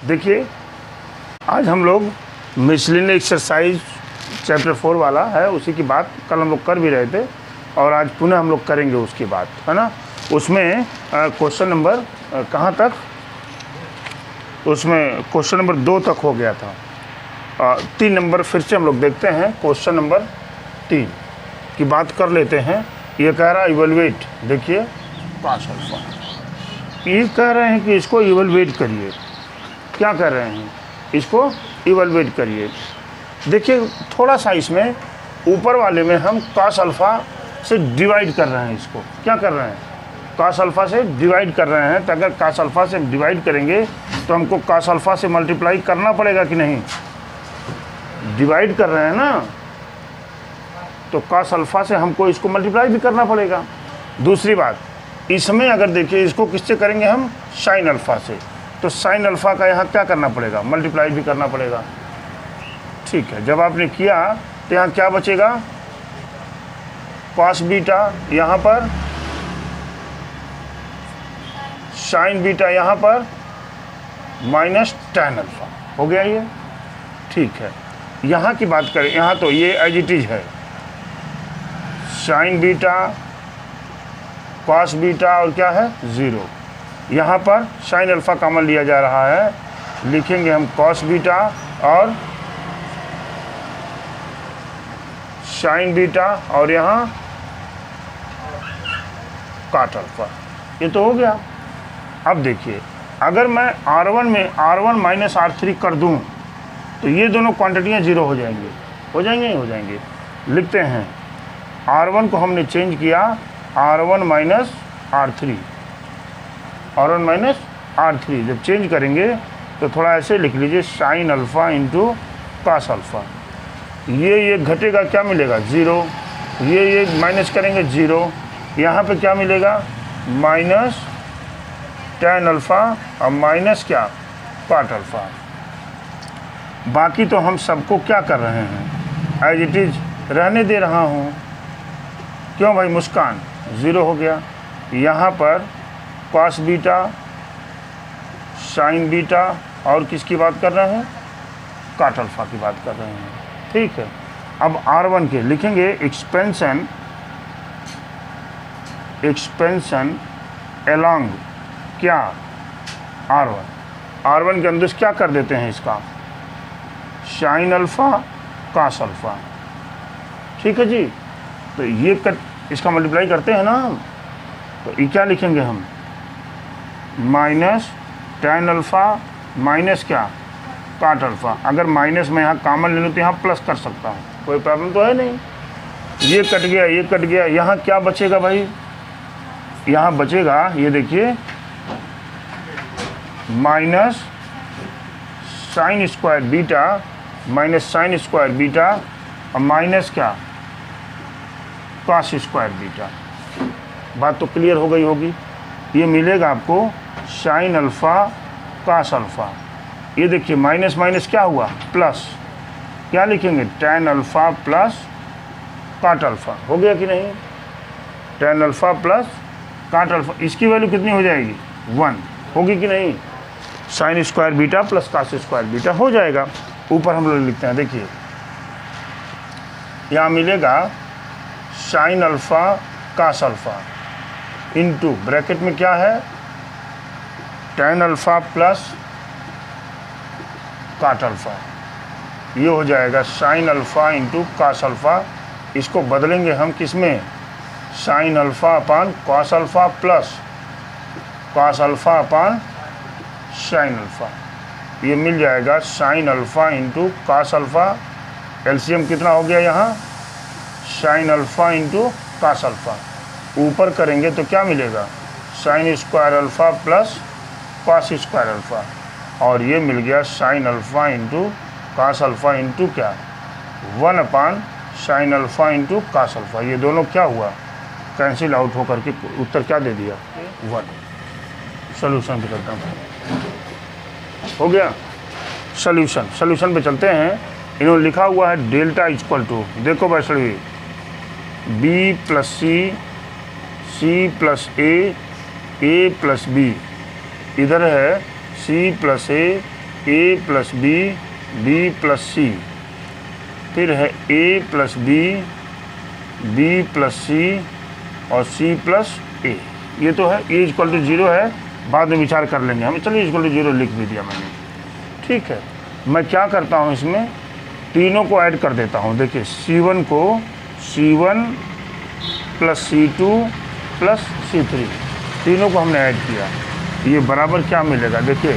देखिए आज हम लोग मिसलिनियस एक्सरसाइज चैप्टर 4 वाला है, उसी की बात कल हम लोग कर भी रहे थे और आज पुनः हम लोग करेंगे उसकी बात, है ना। उसमें क्वेश्चन नंबर कहाँ तक, उसमें क्वेश्चन नंबर 2 तक हो गया था। 3 नंबर फिर से हम लोग देखते हैं। क्वेश्चन नंबर 3 की बात कर लेते हैं। ये कह रहा है इवैल्यूएट, देखिए cos अल्फा, ये कह रहे हैं कि इसको इवैल्यूएट करिए। क्या कर रहे हैं, इसको इवैल्यूएट करिए। देखिए थोड़ा सा इसमें ऊपर वाले में हम cos अल्फा से डिवाइड कर रहे हैं। इसको क्या कर रहे हैं, cos अल्फा से डिवाइड कर रहे हैं। तो अगर cos अल्फा से डिवाइड करेंगे तो हमको cos अल्फा से मल्टीप्लाई करना पड़ेगा कि नहीं, डिवाइड कर रहे हैं ना, तो cos अल्फा से हमको इसको मल्टीप्लाई भी करना पड़ेगा। दूसरी बात, इसमें अगर देखिए इसको किससे करेंगे हम, sin अल्फा से, तो sin अल्फा का यहाँ क्या करना पड़ेगा, मल्टीप्लाई भी करना पड़ेगा। ठीक है, जब आपने किया तो यहाँ क्या बचेगा, cos बीटा यहाँ पर, sin बीटा यहाँ पर, माइनस tan अल्फा हो गया ये। ठीक है, यहाँ की बात करें, यहाँ तो ये एज इट इज है, sin बीटा cos बीटा और क्या है 0। यहाँ पर sin अल्फा कॉमन लिया जा रहा है, लिखेंगे हम cos बीटा और sin बीटा और यहाँ cot अल्फा। ये तो हो गया। अब देखिए अगर मैं R1 में R1 माइनस R3 कर दूं तो ये दोनों क्वांटिटियाँ 0 हो जाएंगी, हो जाएंगे, हो जाएंगे। लिखते हैं R1 को हमने चेंज किया R1 minus R3, R1 minus R3 जब चेंज करेंगे तो थोड़ा ऐसे लिख लीजिए sin alpha into cos alpha. ये घटेगा, क्या मिलेगा 0, ये माइनस करेंगे 0, यहाँ पे क्या मिलेगा माइनस tan अल्फ़ा और माइनस क्या cot अल्फ़ा। बाकी तो हम सबको क्या कर रहे हैं, एज इट इज रहने दे रहा हूँ। क्यों भाई मुस्कान, 0 हो गया। यहाँ पर cos बीटा, sin बीटा और किसकी बात कर रहे हैं, cot अल्फ़ा की बात कर रहे हैं। ठीक है, अब R1 के लिखेंगे एक्सपेंशन एलॉन्ग क्या R1 के अंदर क्या कर देते हैं इसका, sin अल्फ़ा cos अल्फ़ा। ठीक है जी, तो ये इसका मल्टीप्लाई करते हैं ना हम, तो ये क्या लिखेंगे हम, माइनस tan अल्फ़ा माइनस क्या cot अल्फ़ा। अगर माइनस में यहाँ कॉमन ले लूँ तो यहाँ प्लस कर सकता हूँ, कोई प्रॉब्लम तो है नहीं। ये कट गया, ये कट गया, यहाँ क्या बचेगा भाई, यहाँ बचेगा ये देखिए minus sin square beta minus sin square beta और माइनस क्या cos स्क्वायर बीटा। बात तो क्लियर हो गई होगी। ये मिलेगा आपको sin अल्फ़ा cos अल्फ़ा। ये देखिए माइनस माइनस क्या हुआ प्लस, क्या लिखेंगे tan alpha plus cot alpha. हो गया कि नहीं, tan alpha plus cot alpha, इसकी वैल्यू कितनी हो जाएगी 1 होगी कि नहीं, sin square beta plus cos square beta हो जाएगा। ऊपर हम लोग लिखते हैं, देखिए यहाँ मिलेगा sin alpha cos alpha into bracket में क्या है tan alpha plus cot alpha. ये हो जाएगा sin alpha into cos alpha. इसको बदलेंगे हम किस में, sin alpha upon cos alpha plus cos alpha upon sin alpha. ये मिल जाएगा sin alpha into cos alpha. LCM कितना हो गया यहाँ, sin alpha into cos alpha. ऊपर करेंगे तो क्या मिलेगा, sin square alpha plus cos square alpha. और ये मिल गया sin alpha into cos alpha into क्या 1 अपान sin alpha into cos alpha. ये दोनों क्या हुआ, कैंसिल आउट होकर के उत्तर क्या दे दिया 1। सोल्यूशन पे करता हूँ, हो गया सोल्यूशन पे चलते हैं। इन्होंने लिखा हुआ है डेल्टा इक्वल टू, देखो भाई सभी बी प्लस सी प्लस ए प्लस बी, इधर है सी प्लस ए ए प्लस बी, बी प्लस सी, फिर है ए plus B, B plus C और सी प्लस ए। ये तो है ए इक्वल टू 0 है, बाद में विचार कर लेंगे हम। चलिए इक्वल टू 0 लिख भी दिया मैंने, ठीक है। मैं क्या करता हूँ, इसमें तीनों को ऐड कर देता हूँ। देखिए C1 को C1 plus C2 plus C3, तीनों को हमने ऐड किया। ये बराबर क्या मिलेगा, देखिए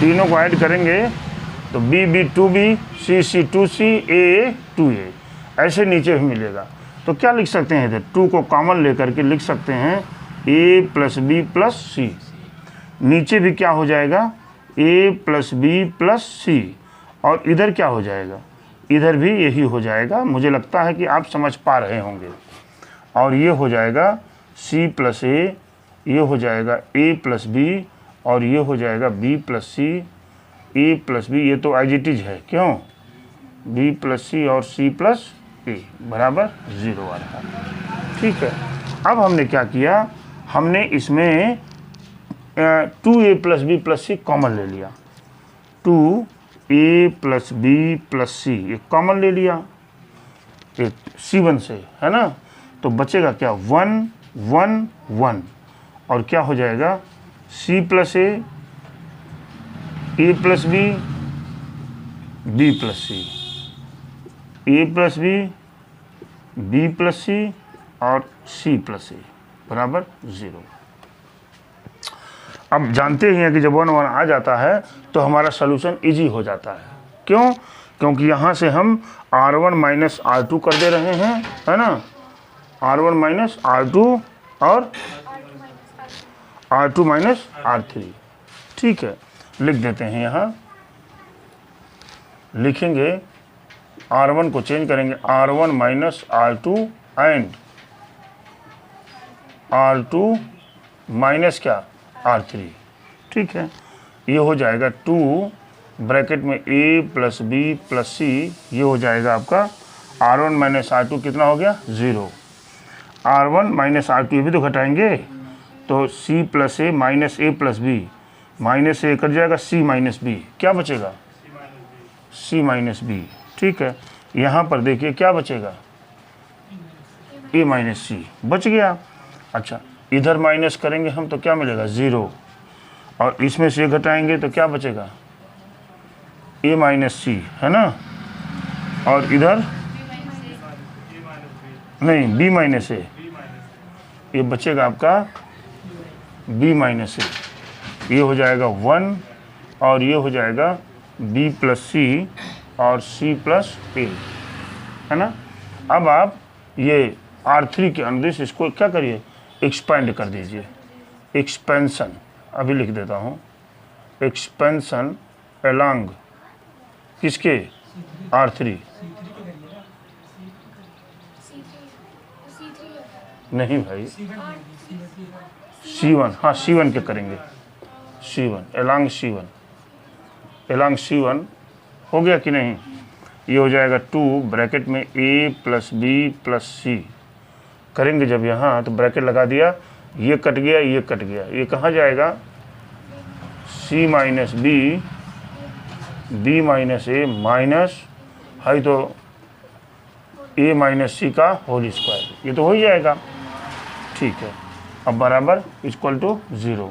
तीनों को ऐड करेंगे तो B B 2B, C C 2C, A 2A, ऐसे नीचे भी मिलेगा। तो क्या लिख सकते हैं इधर, 2 को कॉमन लेकर के लिख सकते हैं A प्लस बी प्लस सी। नीचे भी क्या हो जाएगा, A plus B plus C, और इधर क्या हो जाएगा, इधर भी यही हो जाएगा। मुझे लगता है कि आप समझ पा रहे होंगे। और ये हो जाएगा C प्लस ए, ये हो जाएगा A प्लस बी, और ये हो जाएगा B plus C, A plus B, ये तो एज इट इज है, क्यों, B प्लस सी और C प्लस ए बराबर 0 आ रहा है, ठीक है। अब हमने क्या किया, हमने इसमें 2A प्लस बी प्लस सी कॉमन ले लिया। 2A plus B plus C ये कॉमन ले लिया एक C1 से, है ना। तो बचेगा क्या, 1 1 1, और क्या हो जाएगा C plus A, A plus B, B plus C, A plus B, B plus C और C प्लस ए बराबर 0। अब जानते ही हैं कि जब 1 1 आ जाता है तो हमारा सोल्यूशन इजी हो जाता है। क्यों, क्योंकि यहाँ से हम R1 माइनस R2 कर दे रहे हैं, है ना, R1 माइनस R2 और R2 माइनस R3, ठीक है। लिख देते हैं, यहाँ लिखेंगे R1 को चेंज करेंगे R1 minus R2 and R2 minus क्या R3, ठीक है। ये हो जाएगा 2 ब्रैकेट में A plus B plus C, ये हो जाएगा आपका R1 माइनस R2 कितना हो गया 0, R1 माइनस R2 ये भी तो घटाएंगे, तो C प्लस ए माइनस ए प्लस बी, माइनस ए कट जाएगा C माइनस बी, क्या बचेगा C माइनस बी, ठीक है। यहाँ पर देखिए क्या बचेगा, A माइनस सी बच गया। अच्छा, इधर माइनस करेंगे हम तो क्या मिलेगा 0, और इसमें से घटाएंगे तो क्या बचेगा A माइनस सी, है ना, और इधर नहीं B माइनस ए, ये बचेगा आपका B माइनस ए, ये हो जाएगा 1, और ये हो जाएगा B प्लस सी और C प्लस ए, है ना। अब आप ये R3 के अनुदेश इसको क्या करिए, एक्सपेंड कर दीजिए, एक्सपेंशन अभी लिख देता हूँ, एक्सपेंशन अलोंग किसके R3, नहीं भाई C1, हाँ C1 के करेंगे, C1 along C1, along C1 हो गया कि नहीं। ये हो जाएगा 2 ब्रैकेट में A प्लस बी प्लस सी, करेंगे जब यहाँ तो ब्रैकेट लगा दिया, ये कट गया, ये कट गया, ये कहाँ जाएगा C minus B, B minus A minus है तो A माइनस सी का होल स्क्वायर, ये तो हो ही जाएगा, ठीक है। अब बराबर equal to 0,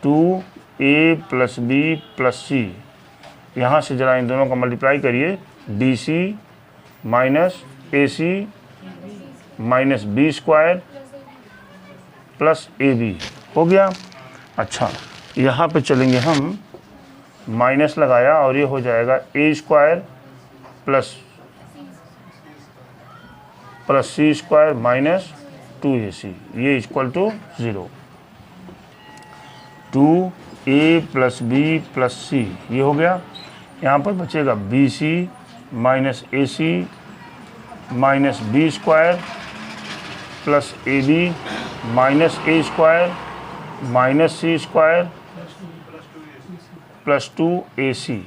2A plus B plus C, यहाँ से ज़रा इन दोनों का मल्टीप्लाई करिए, BC minus AC minus B square plus AB हो गया। अच्छा, यहाँ पे चलेंगे हम, माइनस लगाया और ये हो जाएगा A square plus C square minus 2AC, ये equal to 0, 2A plus B plus C, ये हो गया। यहाँ पर बचेगा BC minus AC minus B square plus AB minus A square minus C square plus 2AC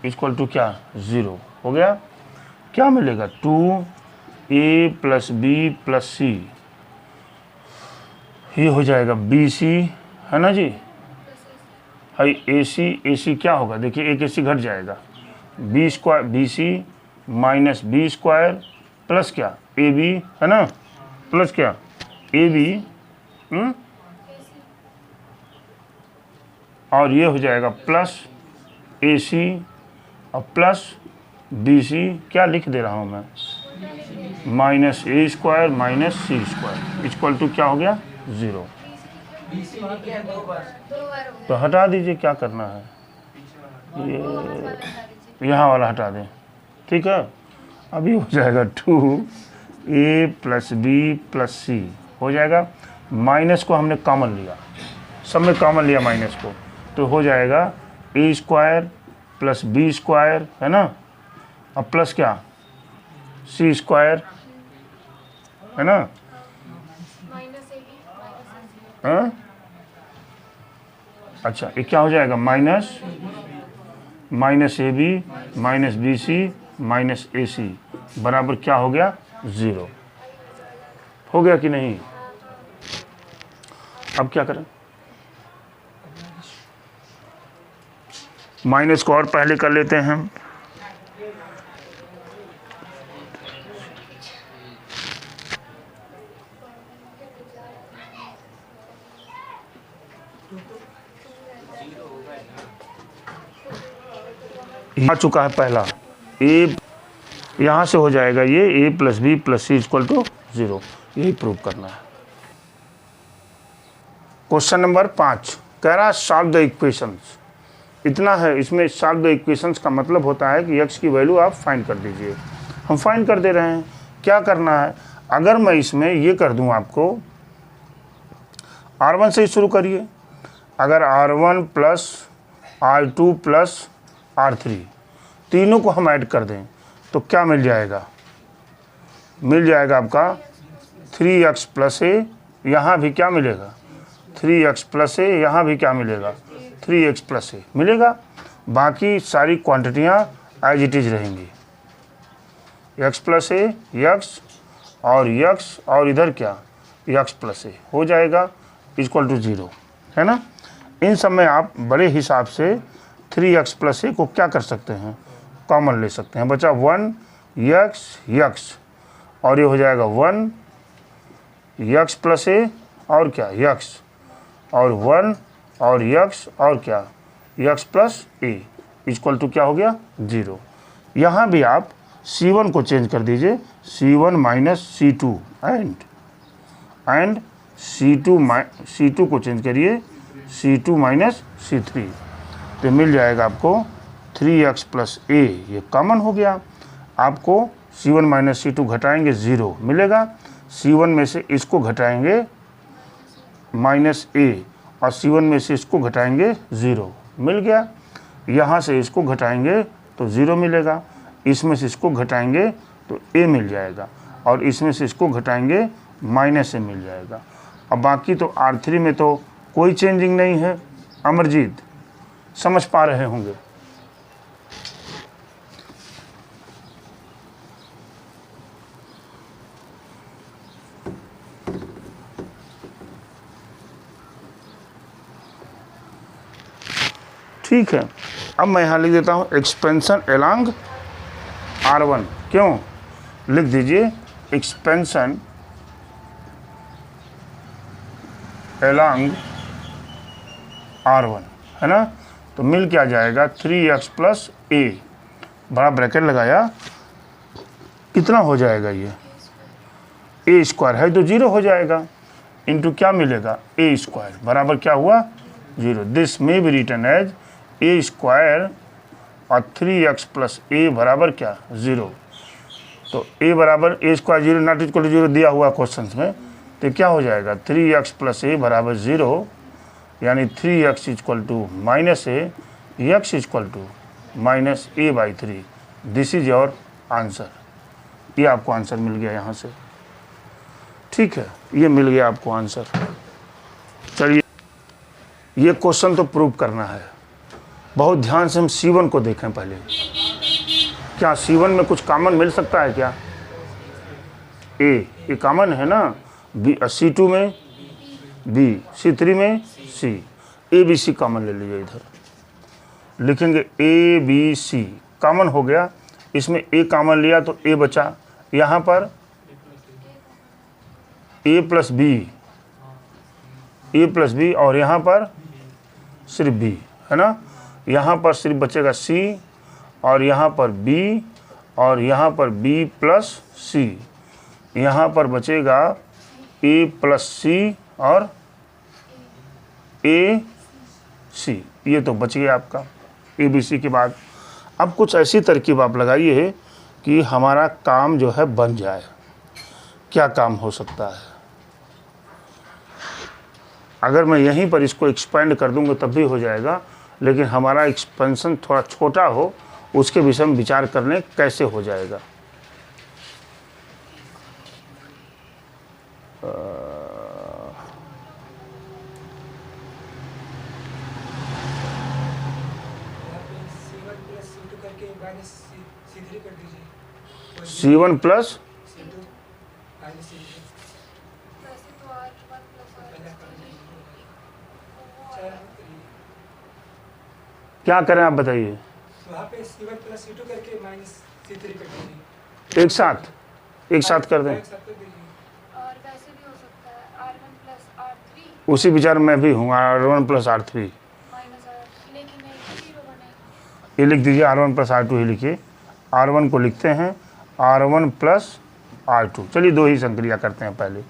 equal to क्या 0 हो गया। क्या मिलेगा 2A plus B plus C, ये हो जाएगा BC, है ना जी, है ए सी क्या होगा, देखिए एक ए सी घट जाएगा, B square B C minus B square plus क्या ए बी, है ना, प्लस क्या ए बी, और ये हो जाएगा प्लस ए सी और प्लस बी सी, क्या लिख दे रहा हूँ मैं, minus a square minus c square equal to क्या हो गया 0। तो हटा दीजिए, क्या करना है, ये यहाँ वाला हटा दें, ठीक है। अभी हो जाएगा 2a प्लस बी प्लस सी हो जाएगा, माइनस को हमने कॉमन लिया, सब में कॉमन लिया माइनस को, तो हो जाएगा ए स्क्वायर प्लस बी स्क्वायर, है ना, और प्लस क्या सी स्क्वायर, है ना, हाँ अच्छा, ये क्या हो जाएगा minus A B minus B C minus A C बराबर क्या हो गया 0। हो गया कि नहीं। अब क्या करें, माइनस को और पहले कर लेते हैं हम, आ चुका है पहला, ए यहाँ से हो जाएगा ये A plus B plus C equal to 0, यही प्रूव करना है। क्वेश्चन नंबर 5 कह रहा है सॉल्व द इक्वेशंस, इतना है, इसमें सॉल्व द इक्वेशंस का मतलब होता है कि x की वैल्यू आप फाइंड कर दीजिए, हम फाइंड कर दे रहे हैं। क्या करना है, अगर मैं इसमें ये कर दूं आपको R1 से ही शुरू करिए, अगर R1 plus R2 plus R3 तीनों को हम ऐड कर दें तो क्या मिल जाएगा, मिल जाएगा आपका 3x प्लस ए, यहाँ भी क्या मिलेगा 3x प्लस ए, यहाँ भी क्या मिलेगा 3x प्लस ए मिलेगा, बाकी सारी क्वांटिटियाँ एज इट इज रहेंगी, x प्लस ए x और इधर क्या x प्लस ए हो जाएगा इक्वल टू 0, है ना। इन सब में आप बड़े हिसाब से 3x प्लस ए को क्या कर सकते हैं, कॉमन ले सकते हैं, बचा 1x और ये हो जाएगा 1x प्लस ए और क्या x और 1 और x और क्या x plus a equal to क्या हो गया 0। यहाँ भी आप C1 को चेंज कर दीजिए, C1 minus C2 and C2 को चेंज करिए C2 माइनस C3, तो मिल जाएगा आपको 3x प्लस ए, ये कॉमन हो गया, आपको C1 माइनस C2 घटाएंगे 0 मिलेगा, C1 में से इसको घटाएंगे माइनस ए और C1 में से इसको घटाएंगे 0 मिल गया, यहाँ से इसको घटाएंगे तो 0 मिलेगा, इसमें से इसको घटाएंगे तो ए मिल जाएगा और इसमें से इसको घटाएंगे माइनस ए मिल जाएगा। अब बाकी तो R3 में तो कोई चेंजिंग नहीं है, अमरजीत समझ पा रहे होंगे। ठीक है, अब मैं यहाँ लिख देता हूँ एक्सपेंशन एलॉन्ग R1, क्यों लिख दीजिए एक्सपेंशन एलॉन्ग R1, है ना, तो मिल क्या जाएगा 3x प्लस ए, बड़ा ब्रैकेट लगाया, कितना हो जाएगा ये ए स्क्वायर है तो 0 हो जाएगा, इंटू क्या मिलेगा ए स्क्वायर बराबर क्या हुआ 0, दिस में be written as a square और 3x प्लस ए बराबर क्या 0, तो ए बराबर ए स्क्वायर 0 नॉट इक्वल टू 0 दिया हुआ क्वेश्चन में, तो क्या हो जाएगा 3x प्लस ए बराबर 0, यानी 3x equal to minus a, x equal to minus a by 3, this is your answer, ये आपको आंसर मिल गया यहाँ से, ठीक है, ये मिल गया आपको आंसर। चलिए ये क्वेश्चन तो प्रूव करना है, बहुत ध्यान से हम C1 को देखें पहले, क्या C1 में कुछ कॉमन मिल सकता है क्या, ये कॉमन है ना, C2 में B, C3 में C, a b c common ले लीजिए, इधर लिखेंगे ए बी सी कॉमन हो गया, इसमें ए कॉमन लिया तो ए बचा, यहाँ पर ए प्लस बी और यहाँ पर सिर्फ बी है ना, यहाँ पर सिर्फ बचेगा सी और यहाँ पर बी और यहाँ पर बी प्लस सी, यहाँ पर बचेगा ए प्लस सी और ए सी, ये तो बच गया आपका ए बी सी के बाद। अब कुछ ऐसी तरकीब आप लगाइए कि हमारा काम जो है बन जाए। क्या काम हो सकता है? अगर मैं यहीं पर इसको एक्सपेंड कर दूंगा तब भी हो जाएगा, लेकिन हमारा एक्सपेंशन थोड़ा छोटा हो उसके विषय में विचार करने कैसे हो जाएगा। C1 प्लस क्या करें आप बताइए? वहाँ पे C1 प्लस C2 करके माइनस C3 कर दीजिए। एक साथ कर दें। एक साथ कर दीजिए। और वैसे भी हो सकता है R1 प्लस R3 उसी विचार में भी हूँ, R1 plus R3 minus R, लेकिन नहीं 0 बनेगा। ये लिख दीजिए, R1 प्लस R2 ही लिखिए। R1 को लिखते हैं R1 प्लस R2। चलिए दो ही संक्रिया करते हैं पहले,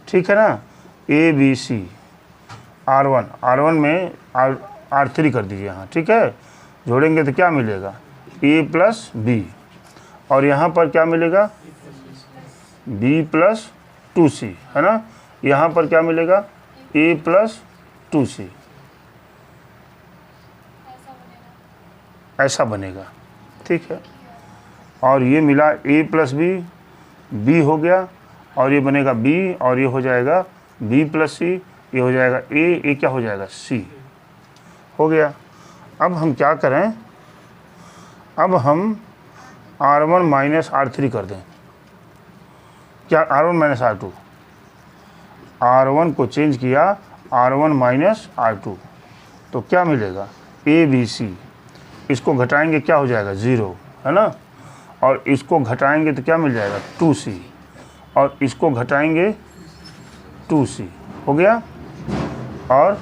ठीक है ना। ए बी सी R1 में R3 कर दीजिए यहाँ, ठीक है। जोड़ेंगे तो क्या मिलेगा? ए प्लस बी और यहाँ पर क्या मिलेगा? बी प्लस 2C है ना। यहाँ पर क्या मिलेगा? ए प्लस 2C, ऐसा बनेगा, ठीक है। और ये मिला ए प्लस बी हो गया और ये बनेगा बी और ये हो जाएगा बी प्लस सी, ये हो जाएगा ए क्या हो जाएगा? सी हो गया। अब हम क्या करें? अब हम R1 माइनस R3 कर दें। क्या R1 माइनस R2? R1 को चेंज किया R1 माइनस R2 तो क्या मिलेगा? A b c. इसको घटाएंगे क्या हो जाएगा? 0 है ना। और इसको घटाएंगे तो क्या मिल जाएगा? 2C और इसको घटाएंगे 2C हो गया। और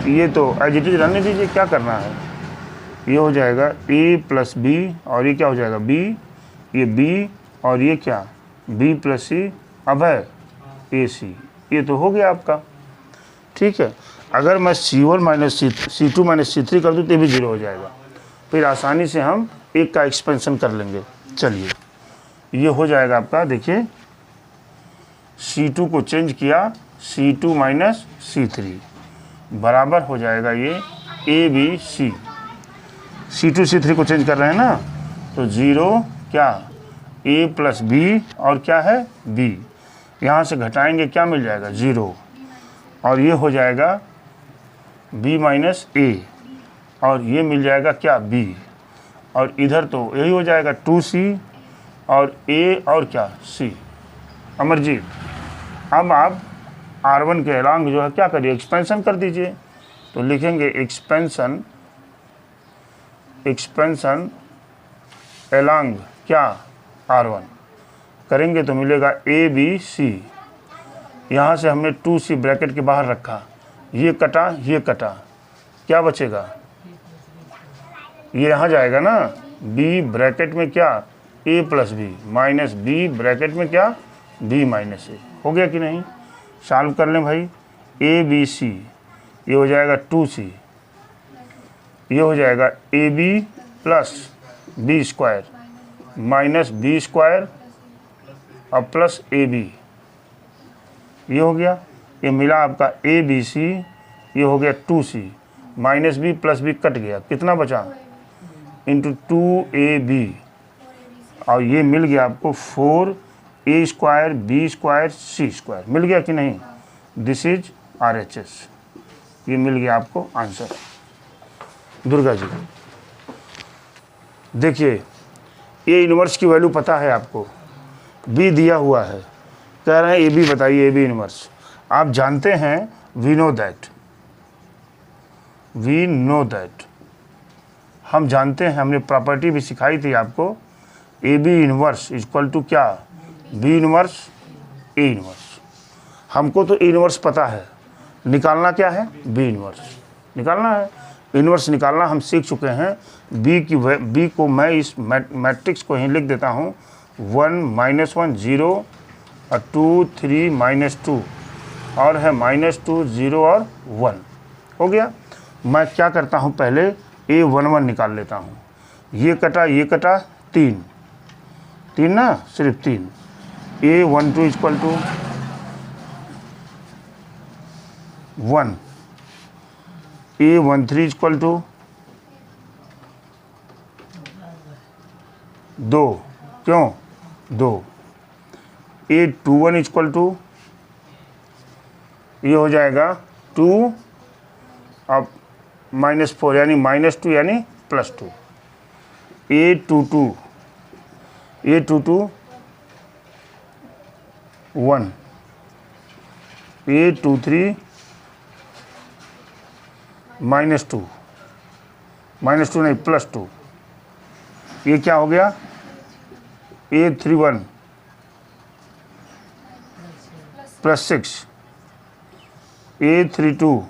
ये तो एज इट इज रहने दीजिए, क्या करना है? ये हो जाएगा ए प्लस बी और ये क्या हो जाएगा? बी, ये बी और ये क्या? बी प्लस सी। अब है ए सी, ये तो हो गया आपका, ठीक है। अगर मैं C1 minus C2 minus C3 कर दूँ तो भी 0 हो जाएगा। फिर आसानी से हम एक का एक्सपेंशन कर लेंगे। चलिए ये हो जाएगा आपका, देखिए C2 को चेंज किया C2 माइनस C3 बराबर हो जाएगा ये ए बी सी। C2 C3 को चेंज कर रहे हैं ना, तो 0 क्या? ए प्लस बी और क्या है? बी। यहाँ से घटाएंगे क्या मिल जाएगा? 0 और ये हो जाएगा बी माइनस ए और ये मिल जाएगा क्या? बी। और इधर तो यही हो जाएगा 2C और ए और क्या? सी। अमरजीत, अब आप R1 के अलॉन्ग जो है क्या करिए? एक्सपेंशन कर दीजिए। तो लिखेंगे एक्सपेंशन अलॉन्ग क्या? R1 करेंगे तो मिलेगा ए बी सी। यहाँ से हमने 2C ब्रैकेट के बाहर रखा, ये कटा ये कटा, क्या बचेगा? ये यहाँ जाएगा ना, b ब्रैकेट में क्या? a plus b minus b bracket में क्या? b minus a. हो गया कि नहीं? सॉल्व कर लें भाई। ए बी सी, ये हो जाएगा 2C, ये हो जाएगा a b plus b square minus B square और प्लस ए बी, ये हो गया। ये मिला आपका ए बी सी, ये हो गया 2C minus b plus b cut गया, कितना बचा? इंटू 2AB और ये मिल गया आपको 4A स्क्वायर बी स्क्वायर सी स्क्वायर। मिल गया कि नहीं? This is RHS। ये मिल गया आपको आंसर। दुर्गा जी देखिए, ये इनवर्स की वैल्यू पता है आपको, B दिया हुआ है, कह रहे हैं AB बताइए, AB इनवर्स। आप जानते हैं, we know that we know that, हम जानते हैं, हमने प्रॉपर्टी भी सिखाई थी आपको, a b inverse equal to क्या, बी इनवर्स ए इनवर्स। हमको तो ए इनवर्स पता है, निकालना क्या है, बी इनवर्स निकालना है। इनवर्स निकालना हम सीख चुके हैं। बी को मैं इस मैट्रिक्स को ही लिख देता हूँ 1 -1 0 और 2 3 -2 और है -2 0 और 1 हो गया। मैं क्या करता हूँ, पहले A11 निकाल लेता हूँ। ये कटा 3 ना, सिर्फ 3। A12 equal to 1, A13 equal to 2, क्यों 2। A21 इक्वल टू, ये हो जाएगा 2 अब -4 यानी -2 यानी +2। A22 1, A23 -2 नहीं +2। ये क्या हो गया, A31 +6, A32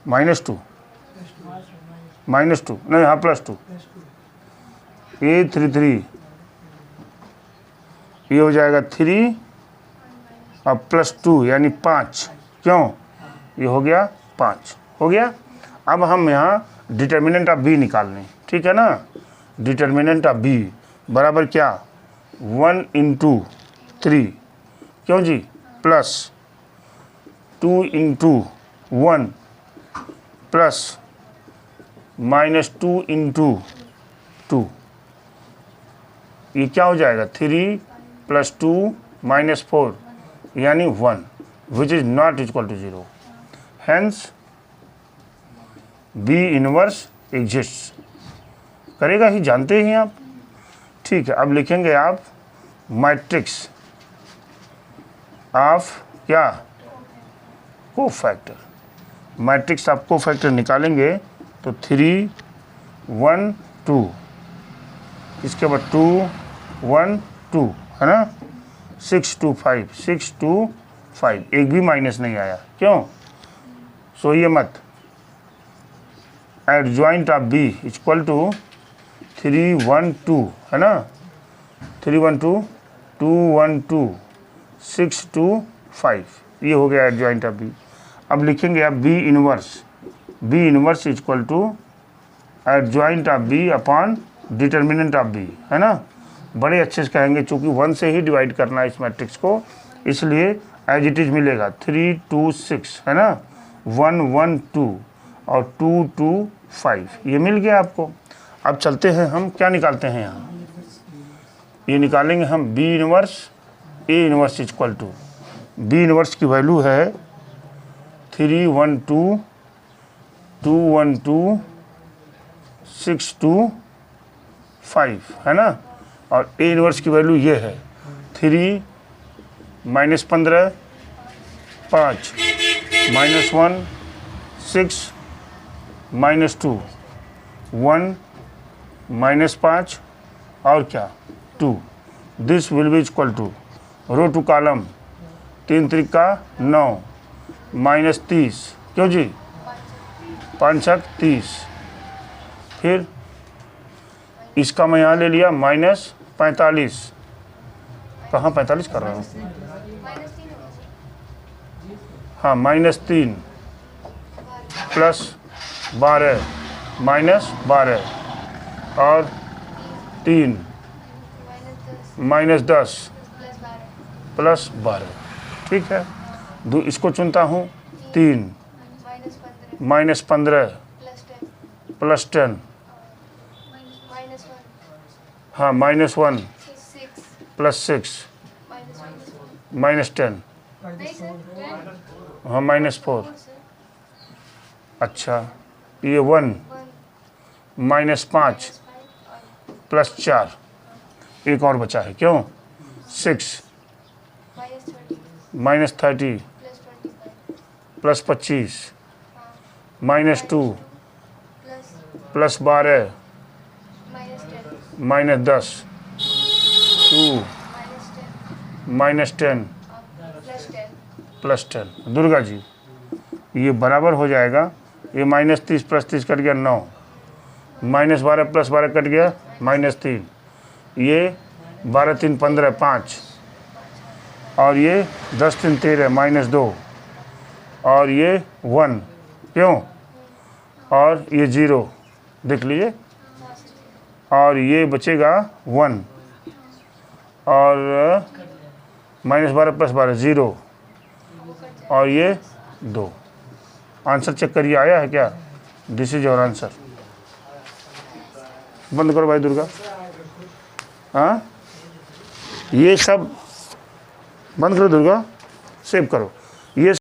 -2 नहीं, हाँ +2। A33 ये हो जाएगा 3 और +2 यानी 5, क्यों, ये हो गया 5 हो गया। अब हम यहाँ डिटर्मिनेंट ऑफ बी निकाल लें, ठीक है ना। डिटर्मिनेंट ऑफ बी बराबर क्या, 1 × 3, क्यों जी, प्लस 2 × 1 प्लस -2 × 2, ये क्या हो जाएगा, 3 + 2 - 4 यानी 1, which is not equal to 0। Hence b inverse exist, करेगा ही, जानते ही आप, ठीक है। अब लिखेंगे आप मैट्रिक्स ऑफ क्या, कोफैक्टर। मैट्रिक्स ऑफ कोफैक्टर निकालेंगे तो 3 1 2, इसके बाद 2 1 2 है ना, 6 2 5 6 2 5, एक भी माइनस नहीं आया, क्यों, सोइए मत। Adjoint of b equal to 3 1 2 है ना, 3 1 2 2 1 2 6 2 5, ये हो गया एडजॉइंट ऑफ बी। अब लिखेंगे आप b inverse equal to adjoint of b upon determinant of b, है ना। बड़े अच्छे से कहेंगे, चूँकि 1 से ही डिवाइड करना है इस मैट्रिक्स को, इसलिए एज इट इज़ मिलेगा 3 2 6 है ना, 1 1 2 और 2 2 5, ये मिल गया आपको। अब चलते हैं, हम क्या निकालते हैं यहाँ, ये निकालेंगे हम b inverse a inverse equal to, b inverse की वैल्यू है 3 1 2 2 1 2 6 2 5 है ना, और ए इनवर्स की वैल्यू ये है 3 -15 5 -1 6 -2 1 -5 और क्या 2। This will be equal to row two column 3 3 का 9 -30, क्यों जी, 5 7 30, फिर इसका मैं यहाँ ले लिया -45, कहाँ 45 कर रहा हूँ, हाँ -3 +12 -12 और 3 -10 +12, ठीक है। इसको चुनता हूँ 3 -15 +10, हाँ -1 +6 -10, हाँ -4, अच्छा ये 1 -5 +4, एक और बचा है, क्यों 6 -30 प्लस 25 हाँ -2 plus plus 12 -10 -10 2 -10 -10 plus 10 +10। Durga ji ये बराबर हो जाएगा, ये -30 + 30 कट गया 9, -12 + 12 कट गया -3, ये 12 3 15 5, और ये 10 3 13 -2, और ये 1 क्यों, और ये 0 देख लीजिए, और ये बचेगा 1, और -12 + 12 0, और ये 2। आंसर चेक करिए आया है क्या? This is your answer. बंद करो भाई दुर्गा। हाँ ये सब बंद करो दुर्गा, सेव करो। ये